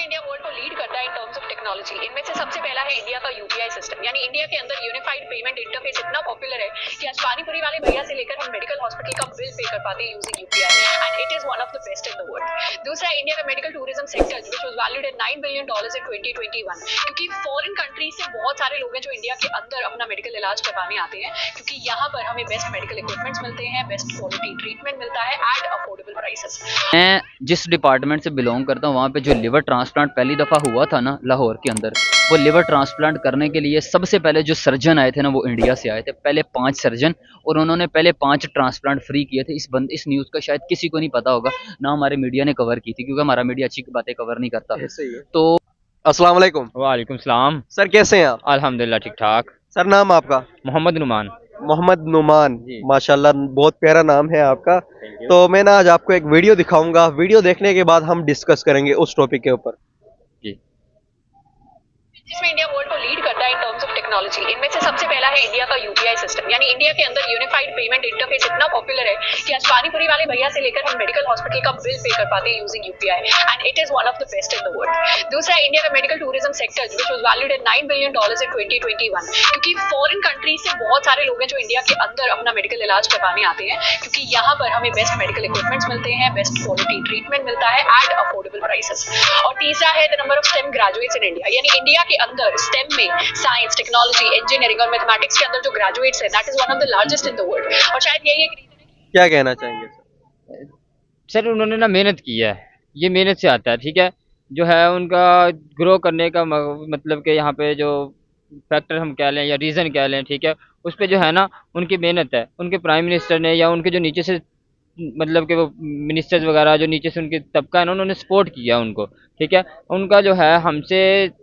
India world को lead करता है इन टर्म्स ऑफ टेक्नोलॉजी। इनमें से सबसे पहला है इंडिया का यूपीआई सिस्टम, यानी इंडिया के अंदर यूनिफाइड पेमेंट इंटरफेस इतना पॉपुलर है कि आज पानीपुरी वाले भैया से लेकर हम मेडिकल हॉस्पिटल का बिल पे कर पाते हैं using UPI, and it is one of the best in the world. दूसरा है इंडिया का medical tourism sector which was valued at $9 billion in 2021, क्योंकि फॉरेन कंट्रीज से बहुत सारे लोग हैं जो इंडिया के अंदर अपना मेडिकल इलाज करवाने आते हैं, क्योंकि यहाँ पर हमें बेस्ट मेडिकल इक्विपमेंट्स मिलते हैं, बेस्ट क्वालिटी ट्रीटमेंट मिलता है एट अफोर्डेबल प्राइसेस। मैं जिस डिपार्टमेंट से बिलोंग करता हूँ वहाँ पे जो लिवर ट्रांसप्लांट पहली दफ़ा हुआ था ना लाहौर के अंदर, वो लिवर ट्रांसप्लांट करने के लिए सबसे पहले जो सर्जन आए थे ना वो इंडिया से आए थे, पहले 5 सर्जन, और उन्होंने पहले 5 ट्रांसप्लांट फ्री किए थे। इस न्यूज़ का शायद किसी को नहीं पता होगा, ना हमारे मीडिया ने कवर की थी, क्योंकि हमारा मीडिया अच्छी बातें कवर नहीं करता। तो अस्सलाम वालेकुम। वालेकुम सलाम। सर कैसे हैं आप? अल्हम्दुलिल्लाह ठीक ठाक। सर नाम आपका? मोहम्मद नुमान। मोहम्मद नुमान, जी। माशाल्लाह बहुत प्यारा नाम है आपका। तो मैं ना आज आपको एक वीडियो दिखाऊंगा, वीडियो देखने के बाद हम डिस्कस करेंगे उस टॉपिक के ऊपर। जिसमें इंडिया वर्ल्ड को लीड करता है इन टर्म्स ऑफ टेक्नोलॉजी। इनमें से सबसे पहला है इंडिया का यूपीआई सिस्टम, यानी इंडिया के अंदर यूनिफाइड पेमेंट इंटरफेस इतना पॉपुलर है कि आज पानीपुरी वाले भैया से लेकर हम मेडिकल हॉस्पिटल का बिल पे कर पाते हैं using UPI, and it is one of the best in the world. दूसरा है इंडिया का medical tourism sector which was valued at $9 billion in 2021, क्योंकि फॉरेन कंट्रीज से बहुत सारे लोग हैं जो इंडिया के अंदर अपना मेडिकल इलाज करवाने आते हैं, क्योंकि यहाँ पर हमें बेस्ट मेडिकल इक्विपमेंट्स मिलते हैं, बेस्ट क्वालिटी ट्रीटमेंट मिलता है एट अफोर्डेबल प्राइसेस। और तीसरा है the number of stem graduates in India, यानी इंडिया के अंदर स्टेम में साइंस, टेक्नोलॉजी, इंजीनियरिंग और मैथमेटिक्स के अंदर जो ग्रेजुएट्स है that is one of the largest in the world. और शायद यही एक रीजन है। क्या कहना चाहेंगे सर? सर उन्होंने ना मेहनत की है, ये मेहनत से आता है, ठीक है। जो है उनका ग्रो करने का मतलब कि यहाँ पे जो फैक्टर हम कह लें या रीज़न कह लें, ठीक है, उस पर जो है ना उनकी मेहनत है। उनके प्राइम मिनिस्टर ने या उनके जो नीचे से मतलब कि वो मिनिस्टर्स वगैरह जो नीचे से उनके तबका है ना, उन्होंने सपोर्ट किया उनको, ठीक है। उनका जो है हमसे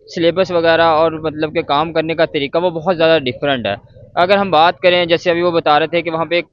सिलेबस वगैरह और मतलब के काम करने का तरीका वो बहुत ज़्यादा डिफरेंट है। अगर हम बात करें, जैसे अभी वो बता रहे थे कि वहाँ पे एक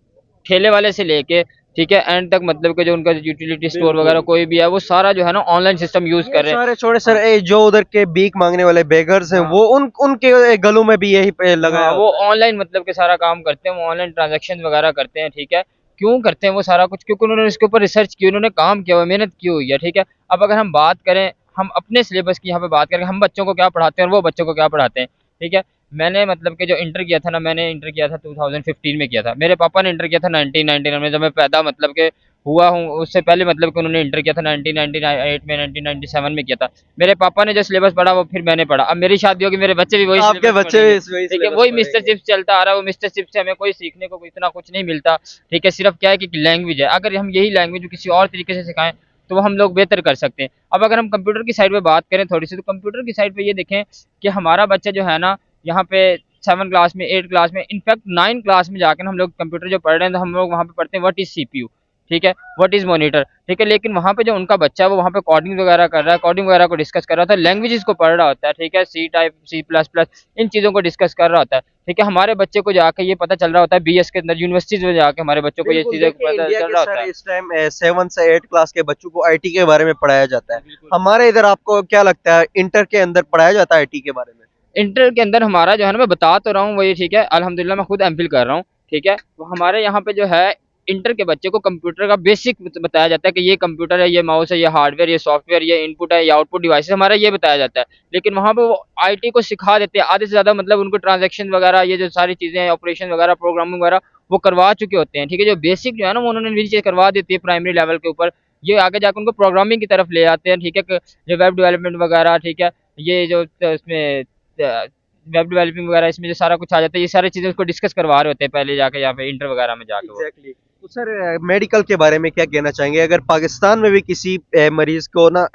ठेले वाले से लेके, ठीक है, एंड तक मतलब कि जो उनका यूटिलिटी स्टोर वगैरह कोई भी है वो सारा जो है ना ऑनलाइन सिस्टम यूज़ कर रहे हैं। सारे छोटे सर जो उधर के भीख मांगने वाले बेगर्स हैं वो उनके गलों में भी यही पे लगा है। वो ऑनलाइन मतलब के सारा काम करते हैं, वो ऑनलाइन ट्रांजेक्शन वगैरह करते हैं, ठीक है। क्यों करते हैं वो सारा कुछ? क्योंकि उन्होंने इसके ऊपर रिसर्च की, उन्होंने काम किया हुआ, मेहनत की हुई है, ठीक है। अब अगर हम बात करें, हम अपने सिलेबस की यहाँ पे बात करें, हम बच्चों को क्या पढ़ाते हैं और वो बच्चों को क्या पढ़ाते हैं, ठीक है। मैंने मतलब कि जो इंटर किया था ना, मैंने इंटर किया था 2015 में किया था। मेरे पापा ने इंटर किया था 1999 में, जब मैं पैदा मतलब के हुआ हूँ उससे पहले मतलब कि उन्होंने इंटर किया था 1998 में, 1997 में किया था। मेरे पापा ने जो सिलेबस पढ़ा वो फिर मैंने पढ़ा। अब मेरी शादी होगी, मेरे बच्चे भी वही आपके बच्चे ठीक है, वही मिस्टर चिप्स चलता आ रहा है। वो मिस्टर चिप्स से हमें कोई सीखने को इतना कुछ नहीं मिलता, ठीक है। सिर्फ क्या है कि लैंग्वेज है, अगर हम यही लैंग्वेज किसी और तरीके से सिखाएं तो वो हम लोग बेहतर कर सकते हैं। अब अगर हम कंप्यूटर की साइड पे बात करें थोड़ी सी, तो कंप्यूटर की साइड पे ये देखें कि हमारा बच्चा जो है ना यहाँ पे 7 क्लास में, 8 क्लास में, इनफैक्ट 9 क्लास में जाकर हम लोग कंप्यूटर जो पढ़ रहे हैं तो हम लोग वहाँ पे पढ़ते हैं व्हाट इज सीपीयू, ठीक है, व्हाट इज मॉनिटर, ठीक है। लेकिन वहाँ पे जो उनका बच्चा है वो वहाँ पे कोडिंग वगैरह कर रहा है, कोडिंग वगैरह को डिस्कस कर रहा होता है, लैंग्वेजेस को पढ़ रहा होता है, ठीक है, सी टाइप, C++, इन चीज़ों को डिस्कस कर रहा होता है, ठीक है। हमारे बच्चे को जाके ये पता चल रहा होता है BS के अंदर यूनिवर्सिटीज में जाके हमारे बच्चों को ये चीज़ें पता चल रहा होता है। इस टाइम 7 से 8 क्लास के बच्चों को IT के बारे में पढ़ाया जाता है। हमारे इधर आपको क्या लगता है, इंटर के अंदर पढ़ाया जाता है IT के बारे में? इंटर के अंदर हमारा जो है ना, मैं बता तो रहा हूँ वही, ठीक है, अल्हम्दुलिल्लाह मैं खुद MPhil कर रहा हूँ, ठीक है। वो हमारे यहाँ पे जो है इंटर के बच्चे को कंप्यूटर का बेसिक बताया जाता है कि ये कंप्यूटर है, ये माउस है, ये हार्डवेयर, ये सॉफ्टवेयर, ये इनपुट है, ये आउटपुट डिवाइस, हमारा ये बताया जाता है। लेकिन वहाँ पे वो IT को सिखा देते हैं आधे से ज़्यादा, मतलब उनको ट्रांजेक्शन वगैरह, ये जो सारी चीज़ें हैं, ऑपरेशन वगैरह, प्रोग्रामिंग वगैरह वो करवा चुके होते हैं, ठीक है। जो बेसिक जो है ना वो उन्होंने मेरी चीज़ करवा देती है प्राइमरी लेवल के ऊपर, ये आगे जाकर उनको प्रोग्रामिंग की तरफ ले आते हैं, ठीक है, जो वेब डेवलपमेंट वगैरह, ठीक है, ये जो इसमें वेब डेवलपिंग वगैरह इसमें जो सारा कुछ आ जाता है, ये सारी चीज़ें उसको डिस्कस करवा रहे होते हैं पहले जाके यहाँ पे इंटर वगैरह में जाके। एग्जैक्टली। तो सर मेडिकल के बारे में क्या कहना चाहेंगे? अगर पाकिस्तान में भी किसी मरीज को ना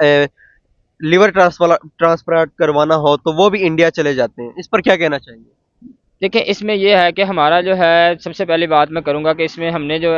लिवर ट्रांसप्लांट करवाना हो तो वो भी इंडिया चले जाते हैं, इस पर क्या कहना चाहेंगे? देखिए इसमें ये है कि हमारा जो है, सबसे पहली बात मैं करूँगा कि इसमें हमने जो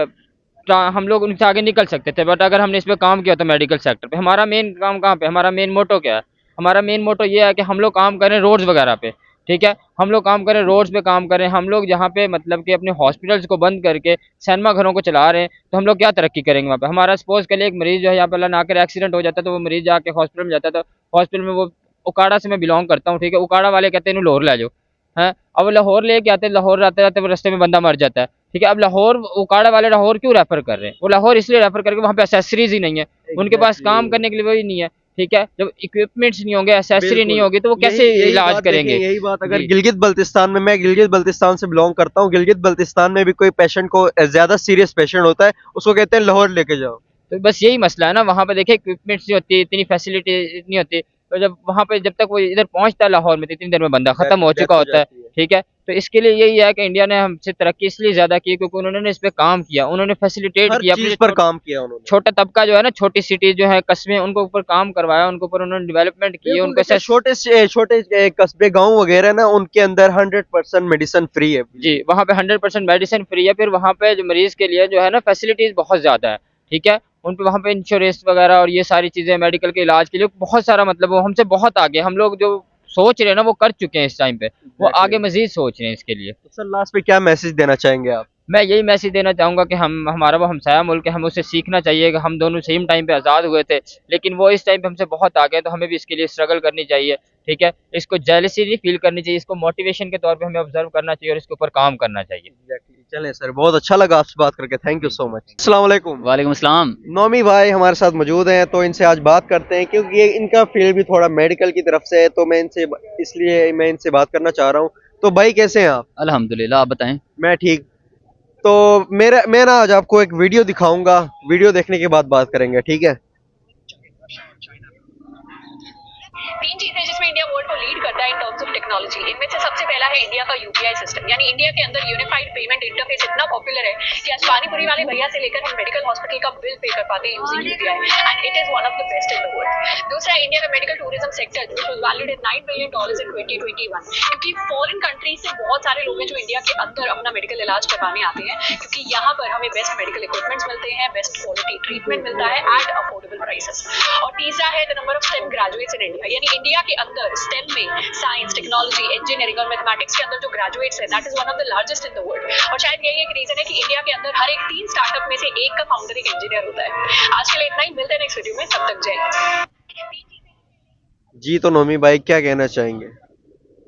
हम लोग उनसे आगे निकल सकते थे, बट अगर हमने इस पर काम किया तो मेडिकल सेक्टर पे हमारा मेन काम कहाँ पे, हमारा मेन मोटो क्या है? हमारा मेन मोटो ये है कि हम लोग काम करें रोड्स वगैरह पे, ठीक है, हम लोग काम करें रोड्स पे, काम करें हम लोग जहाँ पे मतलब कि अपने हॉस्पिटल्स को बंद करके सिनेमा घरों को चला रहे हैं, तो हम लोग क्या तरक्की करेंगे वहाँ पे? हमारा सपोज के लिए एक मरीज जो है यहाँ पे अल्लाह ना करे एक्सीडेंट हो जाता है, तो वो मरीज जाके हॉस्पिटल में जाता है, तो हॉस्पिटल में वो उकाड़ा से मैं बिलोंग करता हूँ, ठीक है, उकाड़ा वाले कहते हैं लाहौर ले जाओ, हैं। अब लाहौर लेके आते हैं, लाहौर आते आते वो रास्ते में बंदा मर जाता है, ठीक है। अब लाहौर उकाड़ा वाले लाहौर क्यों रेफर कर रहे हैं? वो लाहौर इसलिए रेफर करके वहाँ पे एसेसरीज ही नहीं है, उनके पास काम करने के लिए वही नहीं है, ठीक है, जब इक्विपमेंट्स नहीं होंगे, एसेसरी नहीं बिल्कुल। होगी, तो वो कैसे यही इलाज बात करेंगे? देखें, यही बात अगर जी। गिलगित बल्तिस्तान में, मैं गिलगित बल्तिस्तान से बिलोंग करता हूँ, गिलगित बल्तिस्तान में भी कोई पेशेंट को ज्यादा सीरियस पेशेंट होता है, उसको कहते हैं लाहौर लेके जाओ। तो बस यही मसला है ना, वहाँ पे देखिए इक्विपमेंट्स नहीं होती, इतनी फैसिलिटी नहीं होती, तो जब वहाँ पे जब तक वो इधर पहुँचता है लाहौर में, तो इतनी देर में बंदा खत्म हो डेथ चुका हो होता है। जाती है। ठीक है, तो इसके लिए यही है कि इंडिया ने हमसे तरक्की इसलिए ज्यादा की क्योंकि उन्होंने इस पे काम किया, उन्होंने फैसिलिटेट हर किया अपने चीज जो पर काम किया उन्होंने। छोटा तबका जो है ना, छोटी सिटी जो है, कस्बे, उनको ऊपर काम करवाया, उनके ऊपर उन्होंने डेवलपमेंट किए, बिल्कुल उनको देखिए, छोटे कस्बे गांव वगैरह ना, उनके अंदर 100% मेडिसिन फ्री है। जी, वहाँ पे 100% मेडिसिन फ्री है। फिर वहाँ पे जो मरीज के लिए जो है ना फैसिलिटीज बहुत ज्यादा है। ठीक है, उन पे वहाँ पे इंश्योरेंस वगैरह और ये सारी चीजें मेडिकल के इलाज के लिए बहुत सारा, मतलब वो हमसे बहुत आगे, हम लोग जो सोच रहे हैं ना वो कर चुके हैं इस टाइम पे, वो आगे मजीद सोच रहे हैं इसके लिए। तो सर लास्ट पे क्या मैसेज देना चाहेंगे आप? मैं यही मैसेज देना चाहूंगा कि हमारा वो हमसाया मुल्क है, हमें उससे सीखना चाहिए कि हम दोनों सेम टाइम पे आज़ाद हुए थे, लेकिन वो इस टाइम पे हमसे बहुत आगे हैं, तो हमें भी इसके लिए स्ट्रगल करनी चाहिए। ठीक है, इसको जेलसी नहीं फील करनी चाहिए, इसको मोटिवेशन के तौर पे हमें ऑब्जर्व करना चाहिए और इसके ऊपर काम करना चाहिए। चलें सर, बहुत अच्छा लगा आपसे बात करके, थैंक यू सो मच। अस्सलाम वालेकुम। वालेकुम अस्सलाम। नौमी भाई हमारे साथ मौजूद हैं, तो इनसे आज बात करते हैं, क्योंकि ये इनका फील्ड भी थोड़ा मेडिकल की तरफ से है, तो मैं इनसे बात करना चाह रहा हूँ। तो भाई कैसे हैं आप? अल्हम्दुलिल्लाह, आप बताएं। मैं ठीक। तो मैं ना आज आपको एक वीडियो दिखाऊंगा, वीडियो देखने के बाद बात करेंगे, ठीक है? तीन चीजें जिसमें इंडिया वर्ल्ड को लीड करता है इन टर्म्स ऑफ टेक्नोलॉजी। इनमें से सबसे पहला है इंडिया का यूपीआई सिस्टम, यानी इंडिया के अंदर यूनिफाइड पेमेंट इंटरफेस इतना पॉपुलर है कि आज पानीपुरी वाले भैया से लेकर हम मेडिकल हॉस्पिटल का बिल पे कर पाते हैं using UPI, and it is one of the best in the world. दूसरा है इंडिया का मेडिकल टूरिज्म सेक्टर, जो was valued at $9 billion in 2021, क्योंकि फॉरेन कंट्रीज से बहुत सारे लोग हैं जो इंडिया के अंदर अपना मेडिकल इलाज करवाने आते हैं, क्योंकि यहाँ पर हमें बेस्ट मेडिकल इक्विपमेंट्स मिलते हैं, बेस्ट क्वालिटी ट्रीटमेंट मिलता है एट अफोर्डेबल प्राइसेस। और तीसरा है the number of stem graduates in India, यानी इंडिया के अंदर स्टेम में साइंस, टेक्नोलॉजी, इंजीनियरिंग और मैथमेटिक्स के अंदर जो ग्रेजुएट्स है, that is one of the largest in the world. और शायद यही एक रीजन है कि इंडिया के अंदर हर एक 3 स्टार्टअप में से एक का फाउंडर एक इंजीनियर होता है। आज के लिए इतना ही, मिलते हैं नेक्स्ट वीडियो में, तब तक जय हिंद। जी, तो नौमी भाई क्या कहना चाहेंगे?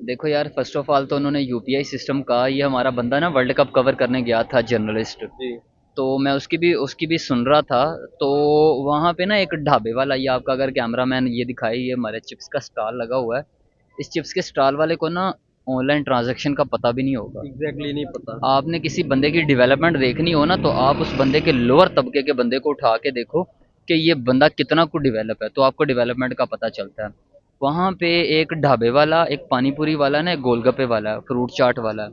देखो यार, फर्स्ट ऑफ ऑल तो उन्होंने यूपीआई सिस्टम का, ये हमारा बंदा ना वर्ल्ड कप कवर करने गया था, जर्नलिस्ट, जी। तो मैं उसकी भी सुन रहा था। तो वहाँ पे ना एक ढाबे वाला, ये आपका अगर कैमरामैन ये दिखाए, ये हमारे चिप्स का स्टॉल लगा हुआ है। इस चिप्स के स्टॉल वाले को ना ऑनलाइन ट्रांजैक्शन का पता भी नहीं होगा। एग्जैक्टली नहीं पता। आपने किसी बंदे की डेवलपमेंट देखनी हो ना, तो आप उस बंदे के लोअर तबके के बंदे को उठा के देखो कि ये बंदा कितना कुछ डेवलप है, तो आपको डेवलपमेंट का पता चलता है। वहाँ पे एक ढाबे वाला, एक पानीपुरी वाला ना, एक गोलगप्पे वाला, फ्रूट चाट वाला,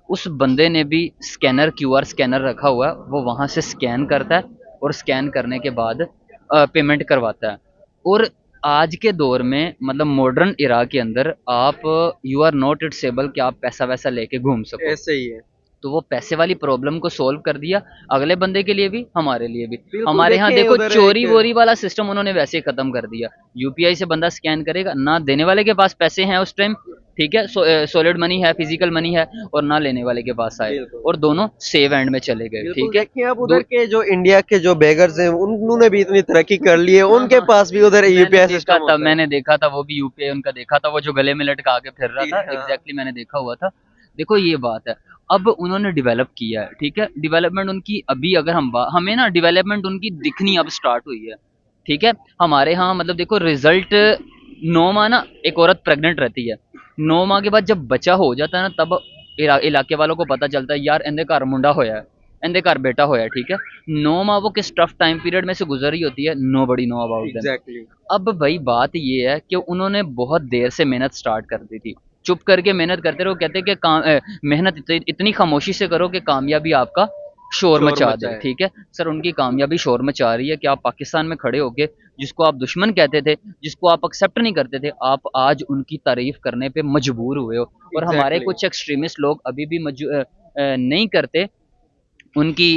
उस बंदे ने भी स्कैनर, क्यूआर स्कैनर रखा हुआ है, वो वहाँ से स्कैन करता है और स्कैन करने के बाद पेमेंट करवाता है। और आज के दौर में, मतलब मॉडर्न इरा के अंदर, आप you are not it's able कि आप पैसा वैसा लेके घूम सको। ऐसे ही है। तो वो पैसे वाली प्रॉब्लम को सॉल्व कर दिया, अगले बंदे के लिए भी, हमारे लिए भी। बिल्कुल, हमारे यहाँ देखिए देखो, उधर चोरी एक- वोरी वाला सिस्टम उन्होंने वैसे ही खत्म कर दिया। यूपीआई से बंदा स्कैन करेगा, ना देने वाले के पास पैसे हैं उस टाइम, ठीक है, सॉलिड मनी है, फिजिकल मनी है, और ना लेने वाले के पास आए, बिल्कुल। और दोनों सेव एंड में चले गए। बिल्कुल, ठीक है, देखिए आप उधर के जो इंडिया के जो बेगर्स हैं, उन्होंने भी इतनी तरक्की कर ली है, उनके पास भी उधर यूपीआई सिस्टम होता है। मैंने देखा था, वो भी यूपीआई उनका देखा था, वो जो गले में लटका के फिर रहा था, हाँ। एग्जैक्टली मैंने देखा हुआ था। देखो ये बात है, अब उन्होंने डेवलप किया है, ठीक है, डेवलपमेंट उनकी अभी, अगर हमें ना डेवलपमेंट उनकी दिखनी अब स्टार्ट हुई है। ठीक है, हमारे यहाँ मतलब देखो रिजल्ट, 9 माह ना एक औरत प्रेग्नेंट रहती है, 9 माह के बाद जब बच्चा हो जाता है ना, तब इलाके वालों को पता चलता है यार इंदे घर मुंडा होया है, इंदे घर बेटा होया। ठीक है, 9 माह वो किस टफ टाइम पीरियड में से गुजर रही होती है, nobody know about them. Exactly. अब भाई बात ये है कि उन्होंने बहुत देर से मेहनत स्टार्ट कर दी थी, चुप करके मेहनत करते रहो, कहते कि मेहनत इतनी खामोशी से करो कि कामयाबी आपका शोर मचा दे। मचाए। ठीक है सर, उनकी कामयाबी शोर मचा रही है कि आप पाकिस्तान में खड़े होके, जिसको आप दुश्मन कहते थे, जिसको आप एक्सेप्ट नहीं करते थे, आप आज उनकी तारीफ करने पे मजबूर हुए हो। और हमारे Exactly. कुछ एक्सट्रीमिस्ट लोग अभी भी नहीं करते, उनकी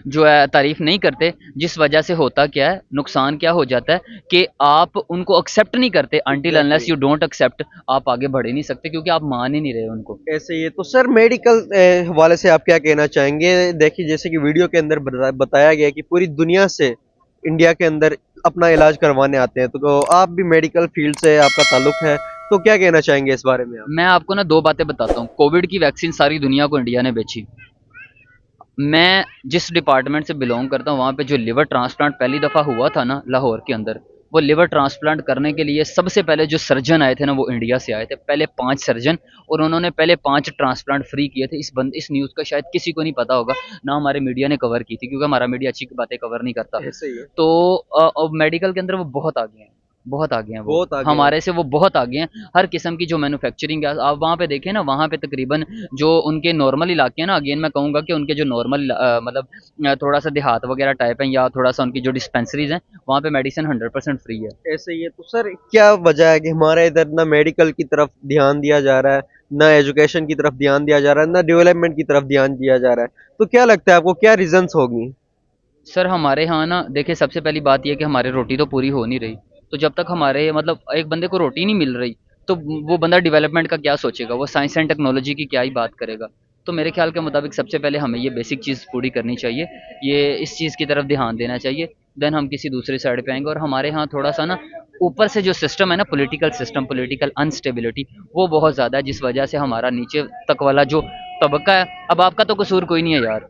जो है तारीफ नहीं करते, जिस वजह से होता क्या है, नुकसान क्या हो जाता है कि आप उनको एक्सेप्ट नहीं करते, until unless you don't accept, आप आगे बढ़ ही नहीं सकते, क्योंकि आप मान ही नहीं रहे उनको। ऐसे ही है। तो सर मेडिकल हवाले से आप क्या कहना चाहेंगे? देखिए जैसे कि वीडियो के अंदर बताया गया कि पूरी दुनिया से इंडिया के अंदर अपना इलाज करवाने आते हैं, तो आप भी मेडिकल फील्ड से आपका ताल्लुक है, तो क्या कहना चाहेंगे इस बारे में आप? मैं आपको ना 2 बातें बताता हूँ। कोविड की वैक्सीन सारी दुनिया को इंडिया ने बेची। मैं जिस डिपार्टमेंट से बिलोंग करता हूँ, वहाँ पे जो लिवर ट्रांसप्लांट पहली दफ़ा हुआ था ना लाहौर के अंदर, वो लिवर ट्रांसप्लांट करने के लिए सबसे पहले जो सर्जन आए थे ना वो इंडिया से आए थे, पहले 5 सर्जन, और उन्होंने पहले 5 ट्रांसप्लांट फ्री किए थे। इस न्यूज़ का शायद किसी को नहीं पता होगा, ना हमारे मीडिया ने कवर की थी, क्योंकि हमारा मीडिया अच्छी बातें कवर नहीं करता। ऐसे ही है। तो अब मेडिकल के अंदर वो बहुत आगे हैं, बहुत आगे हैं वो, बहुत आगे हमारे से वो बहुत आगे हैं। हर किस्म की जो मैन्युफैक्चरिंग है, आप वहाँ पे देखें ना, वहाँ पे तकरीबन जो उनके नॉर्मल इलाके हैं ना, अगेन मैं कहूँगा कि उनके जो नॉर्मल मतलब थोड़ा सा देहात वगैरह टाइप है, या थोड़ा सा उनकी जो डिस्पेंसरीज हैं, वहाँ पे मेडिसिन 100% फ्री है। ऐसे ही है। तो सर क्या वजह है कि हमारे इधर ना मेडिकल की तरफ ध्यान दिया जा रहा है, ना एजुकेशन की तरफ ध्यान दिया जा रहा है, ना डेवलपमेंट की तरफ ध्यान दिया जा रहा है? तो क्या लगता है आपको, क्या रीजंस होगी? सर हमारे यहाँ ना देखिए, सबसे पहली बात यह कि हमारे रोटी तो पूरी हो नहीं रही, तो जब तक हमारे मतलब एक बंदे को रोटी नहीं मिल रही, तो वो बंदा डेवलपमेंट का क्या सोचेगा, वो साइंस एंड टेक्नोलॉजी की क्या ही बात करेगा। तो मेरे ख्याल के मुताबिक सबसे पहले हमें ये बेसिक चीज़ पूरी करनी चाहिए, ये इस चीज़ की तरफ ध्यान देना चाहिए, देन हम किसी दूसरी साइड पे आएंगे। और हमारे यहाँ थोड़ा सा ना ऊपर से जो सिस्टम है ना, पॉलिटिकल सिस्टम, पॉलिटिकल अनस्टेबिलिटी, वो बहुत ज़्यादा है, जिस वजह से हमारा नीचे तक वाला जो तबका है, अब आपका तो कसूर कोई नहीं है यार,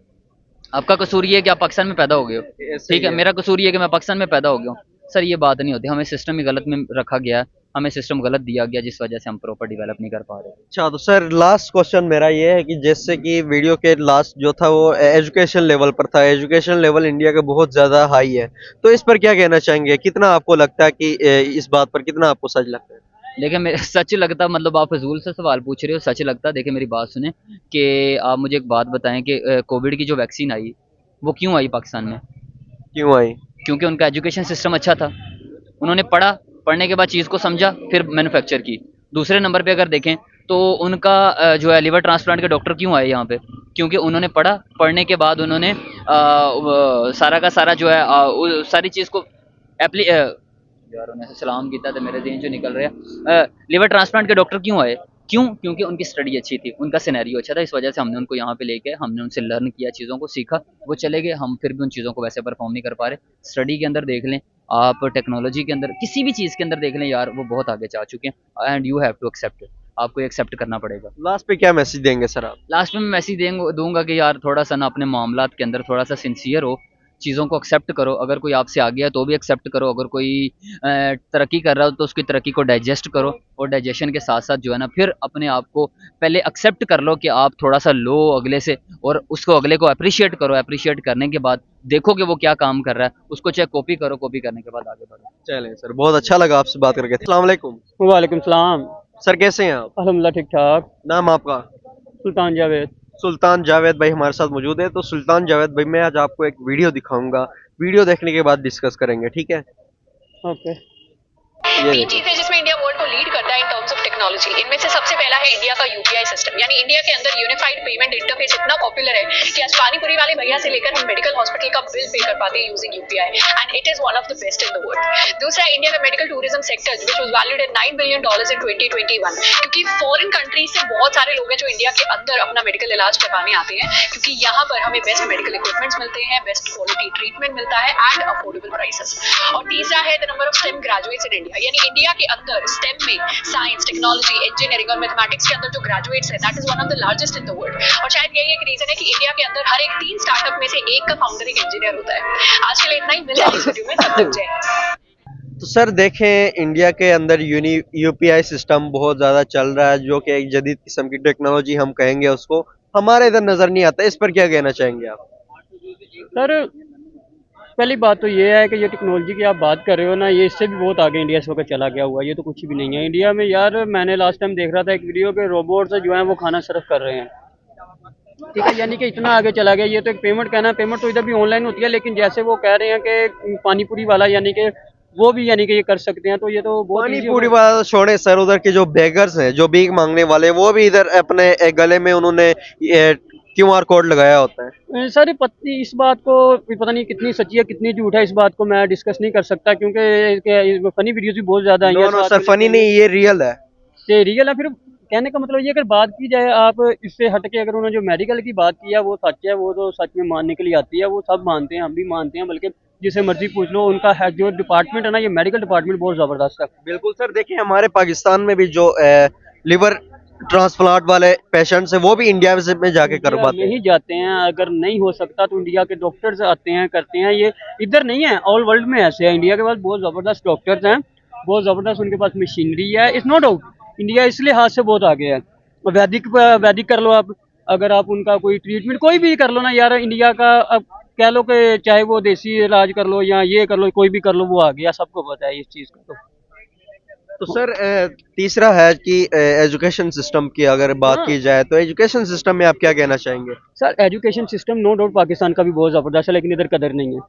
आपका कसूर ये है कि आप पाकिस्तान में पैदा हो गए हो, ऐसे ठीक ही है, मेरा कसूर ये है कि मैं पाकिस्तान में पैदा हो गया हूँ। सर ये बात नहीं होती, हमें सिस्टम ही गलत में रखा गया है, हमें सिस्टम गलत दिया गया, जिस वजह से हम प्रॉपर डेवलप नहीं कर पा रहे। अच्छा, तो सर लास्ट क्वेश्चन मेरा ये है कि जैसे कि वीडियो के लास्ट जो था वो एजुकेशन लेवल पर था, एजुकेशन लेवल इंडिया का बहुत ज़्यादा हाई है, तो इस पर क्या कहना चाहेंगे? कितना आपको लगता है कि इस बात पर कितना आपको सच लगता है? देखिए मेरे सच लगता, मतलब आप फजूल से सवाल पूछ रहे हो, सच लगता। देखिए मेरी बात सुने कि आप मुझे एक बात बताएं कि कोविड की जो वैक्सीन आई, वो क्यों आई पाकिस्तान में? क्यों आई? क्योंकि उनका एजुकेशन सिस्टम अच्छा था, उन्होंने पढ़ा, पढ़ने के बाद चीज़ को समझा, फिर मैन्युफैक्चर की। दूसरे नंबर पे अगर देखें तो उनका जो है लिवर ट्रांसप्लांट के डॉक्टर क्यों आए यहाँ पे? क्योंकि उन्होंने पढ़ा, पढ़ने के बाद उन्होंने सारा का सारा जो है सारी चीज़ को एप्ली यार उन्हें सलाम किया तो मेरे दिन जो निकल रहे हैं। लिवर ट्रांसप्लांट के डॉक्टर क्यों आए? क्यों? क्योंकि उनकी स्टडी अच्छी थी, उनका सिनेरियो अच्छा था, इस वजह से हमने उनको यहाँ पे लेके, हमने उनसे लर्न किया, चीज़ों को सीखा, वो चले गए, हम फिर भी उन चीज़ों को वैसे परफॉर्म नहीं कर पा रहे। स्टडी के अंदर देख लें आप, टेक्नोलॉजी के अंदर, किसी भी चीज़ के अंदर देख लें यार, वो बहुत आगे जा चुके हैं, and you have to accept it, आपको एक्सेप्ट करना पड़ेगा। लास्ट पे क्या मैसेज देंगे सर आप? लास्ट में मैं मैसेज दूंगा कि यार थोड़ा सा ना अपने मामलात के अंदर थोड़ा सा सिंसियर हो, चीज़ों को एक्सेप्ट करो, अगर कोई आपसे आगे है तो भी एक्सेप्ट करो, अगर कोई तरक्की कर रहा हो तो उसकी तरक्की को डाइजेस्ट करो, और डाइजेशन के साथ साथ जो है ना, फिर अपने आप को पहले एक्सेप्ट कर लो कि आप थोड़ा सा लो अगले से, और उसको अगले को अप्रिशिएट करो, अप्रिशिएट करने के बाद देखो कि वो क्या काम कर रहा है, उसको चाहे कॉपी करो, कॉपी करने के बाद आगे बढ़ो। चलें सर, बहुत अच्छा लगा आपसे बात करके। अस्सलाम वालेकुम। वालेकुम सलाम। सर कैसे हैं आप? अल्हम्दुलिल्लाह ठीक ठाक। नाम आपका? सुल्तान जावेद। सुल्तान जावेद भाई हमारे साथ मौजूद है। तो सुल्तान जावेद भाई, मैं आज आपको एक वीडियो दिखाऊंगा, वीडियो देखने के बाद डिस्कस करेंगे, ठीक है? ओके। ये तीन देखिए। चीजें जिसमें इंडिया वर्ल्ड को लीड करता है इन टर्म्स ऑफ टेक्नोलॉजी, इनमें से सबसे पहला है इंडिया का यूपीआई सिस्टम। यानी इंडिया के अंदर यूनिफाइड पेमेंट इंटरफेस इतना पॉपुलर है कि आज पानीपुरी वाले भैया से लेकर हम मेडिकल हॉस्पिटल का बिल पे कर पाते हैं using UPI, and it is one of the best in the world. दूसरा है इंडिया का medical tourism sector, which was valued at $9 billion इन 2021, क्योंकि फॉरेन कंट्रीज से बहुत सारे लोग हैं जो इंडिया के अंदर अपना मेडिकल इलाज करवाने आते हैं, क्योंकि यहाँ पर हमें बेस्ट मेडिकल इक्विपमेंट्स मिलते हैं, बेस्ट क्वालिटी ट्रीटमेंट मिलता है एंड अफोर्डेबल प्राइसेस। और तीसरा है the number of stem graduates in India, यानी इंडिया के अंदर स्टेम में साइंस, टेक्नोलॉजी, इंजीनियरिंग और मैथमेटिक्स के अंदर जो ग्रेजुएट्स है, that is one of the largest in the world. और शायद यही एक रीजन है कि इंडिया के अंदर हर एक 3 स्टार्टअप में से एक का फाउंडर एक इंजीनियर होता है। आज के लिए इतना ही, मिलते हैं इस वीडियो में, तब तक जय। तो सर देखें, इंडिया के अंदर यूपीआई सिस्टम बहुत ज़्यादा चल रहा है, जो कि एक जदीद किस्म की टेक्नोलॉजी हम कहेंगे उसको, हमारे इधर नज़र नहीं आता। इस पर क्या कहना चाहेंगे आप? सर पहली बात तो ये है कि ये टेक्नोलॉजी की आप बात कर रहे हो ना, ये इससे भी बहुत आगे इंडिया इस वक्त चला गया हुआ है, ये तो कुछ भी नहीं है इंडिया में। यार मैंने लास्ट टाइम देख रहा था एक वीडियो के रोबोट जो है वो खाना सर्व कर रहे हैं, ठीक है, यानी कि इतना आगे चला गया। ये तो एक पेमेंट कहना है, पेमेंट तो इधर भी ऑनलाइन होती है, लेकिन जैसे वो कह रहे हैं कि पानीपुरी वाला यानी कि वो भी यानी कि ये कर सकते हैं, तो ये तो बहुत easy पानीपुरी होगा। वाला छोड़े सर, उधर के जो बेगर्स हैं, जो भीख मांगने वाले, वो भी इधर अपने गले में उन्होंने QR कोड लगाया होता है। सर पत्नी इस बात को पता नहीं कितनी सच्ची है कितनी झूठ है, इस बात को मैं डिस्कस नहीं कर सकता, क्योंकि फनी वीडियोस भी बहुत ज्यादा आई हैं। नो सर, फनी नहीं, ये रियल है। ये रियल है। फिर कहने का मतलब ये, अगर बात की जाए आप इससे हट के, अगर उन्होंने जो मेडिकल की बात की है वो सच है, वो तो सच में मानने के लिए आती है, वो सब मानते हैं, हम भी मानते हैं, बल्कि जिसे मर्जी पूछ लो, उनका है जो डिपार्टमेंट है ना, ये मेडिकल डिपार्टमेंट बहुत जबरदस्त है। बिल्कुल सर, देखिए हमारे पाकिस्तान में भी जो लिवर ट्रांसप्लांट वाले पेशेंट्स हैं वो भी इंडिया में जाके करवाते में हैं। ही जाते हैं। अगर नहीं हो सकता तो इंडिया के डॉक्टर्स आते हैं, करते हैं। ये इधर नहीं है, ऑल वर्ल्ड में ऐसे है। इंडिया के पास बहुत ज़बरदस्त डॉक्टर्स हैं, बहुत ज़बरदस्त उनके पास मशीनरी है। इट्स नो डाउट इंडिया इस लिहाज से बहुत आगे है। वैदिक वैदिक कर लो आप, अगर आप उनका कोई ट्रीटमेंट कोई भी कर लो ना यार, इंडिया का अब कह लो कि चाहे वो देसी इलाज कर लो या ये कर लो, कोई भी कर लो, वो आ गया, सबको पता है इस चीज़ का। तो सर तीसरा है कि एजुकेशन सिस्टम की अगर बात हाँ। की जाए तो एजुकेशन सिस्टम में आप क्या कहना चाहेंगे? Sir education system no doubt Pakistan का भी बहुत ज़बरदस्त है, लेकिन इधर कदर नहीं है।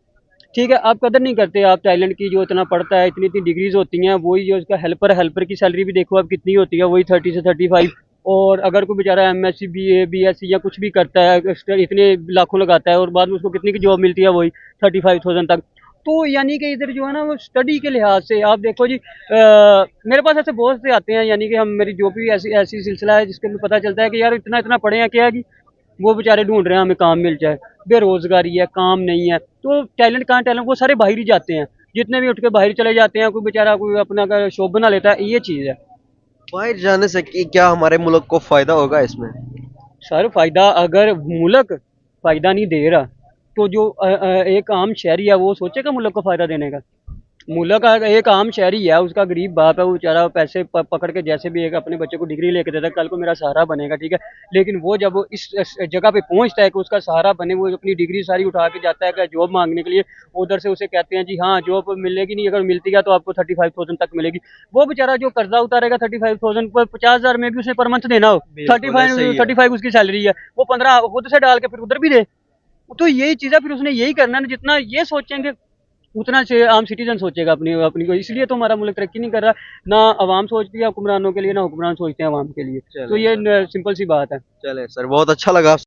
ठीक है, आप कदर नहीं करते। आप थाईलैंड की जो इतना पढ़ता है, इतनी इतनी डिग्रीज होती हैं, वही जो उसका हेल्पर की सैलरी भी देखो आप कितनी होती है, वही 30 से 35। और अगर कोई बेचारा MSc BA BSc या कुछ भी करता है, इतने लाखों लगाता है और बाद में उसको कितनी की जॉब मिलती है, वही 35,000 तक। तो यानी कि इधर जो है ना वो स्टडी के लिहाज से आप देखो जी, मेरे पास ऐसे बहुत से आते हैं, यानी कि हम मेरी जो भी ऐसी ऐसी सिलसिला है जिसके में पता चलता है कि यार इतना इतना पढ़े हैं क्या है कि वो बेचारे ढूंढ रहे हैं हमें काम मिल जाए, बेरोजगारी है, काम नहीं है। तो टैलेंट कहाँ, टैलेंट वो सारे बाहर ही जाते हैं, जितने भी उठ के बाहर चले जाते हैं। कोई बेचारा कोई अपना शॉप बना लेता है, ये चीज़ है। बाहर जाने से क्या हमारे मुल्क को फायदा होगा इसमें? सर फायदा, अगर मुल्क फायदा नहीं दे रहा तो जो एक आम शहरी है वो सोचेगा मुल्क को फायदा देने का? मुल्क एक आम शहरी है, उसका गरीब बाप है, वो बेचारा पैसे पकड़ के जैसे भी एक अपने बच्चे को डिग्री लेके देता है, कल को मेरा सहारा बनेगा, ठीक है। लेकिन वो जब वो इस जगह पे पहुंचता है कि उसका सहारा बने, वो अपनी डिग्री सारी उठा के जाता है जॉब मांगने के लिए। उधर से उसे कहते हैं जी हाँ जॉब मिलेगी नहीं, अगर मिलती है तो आपको 35,000 तक मिलेगी। वो बेचारा जो कर्जा उतारेगा 35,000 पर, 50,000 में भी उसे पर मंथ देना हो, बिल्कुल ऐसे ही है। 35 उसकी सैलरी है, वो 15 खुद से डाल के फिर उधर भी दे। तो यही चीज़ है, फिर उसने यही करना है ना, जितना ये सोचेंगे उतना से आम सिटीजन सोचेगा अपनी अपनी को। इसलिए तो हमारा मुल्क तरक्की नहीं कर रहा। ना अवाम सोचती है हुक्मरानों के लिए, ना हुक्मरान सोचते हैं अवाम के लिए। तो चले ये सर, सिंपल सी बात है। चले सर, बहुत अच्छा लगा।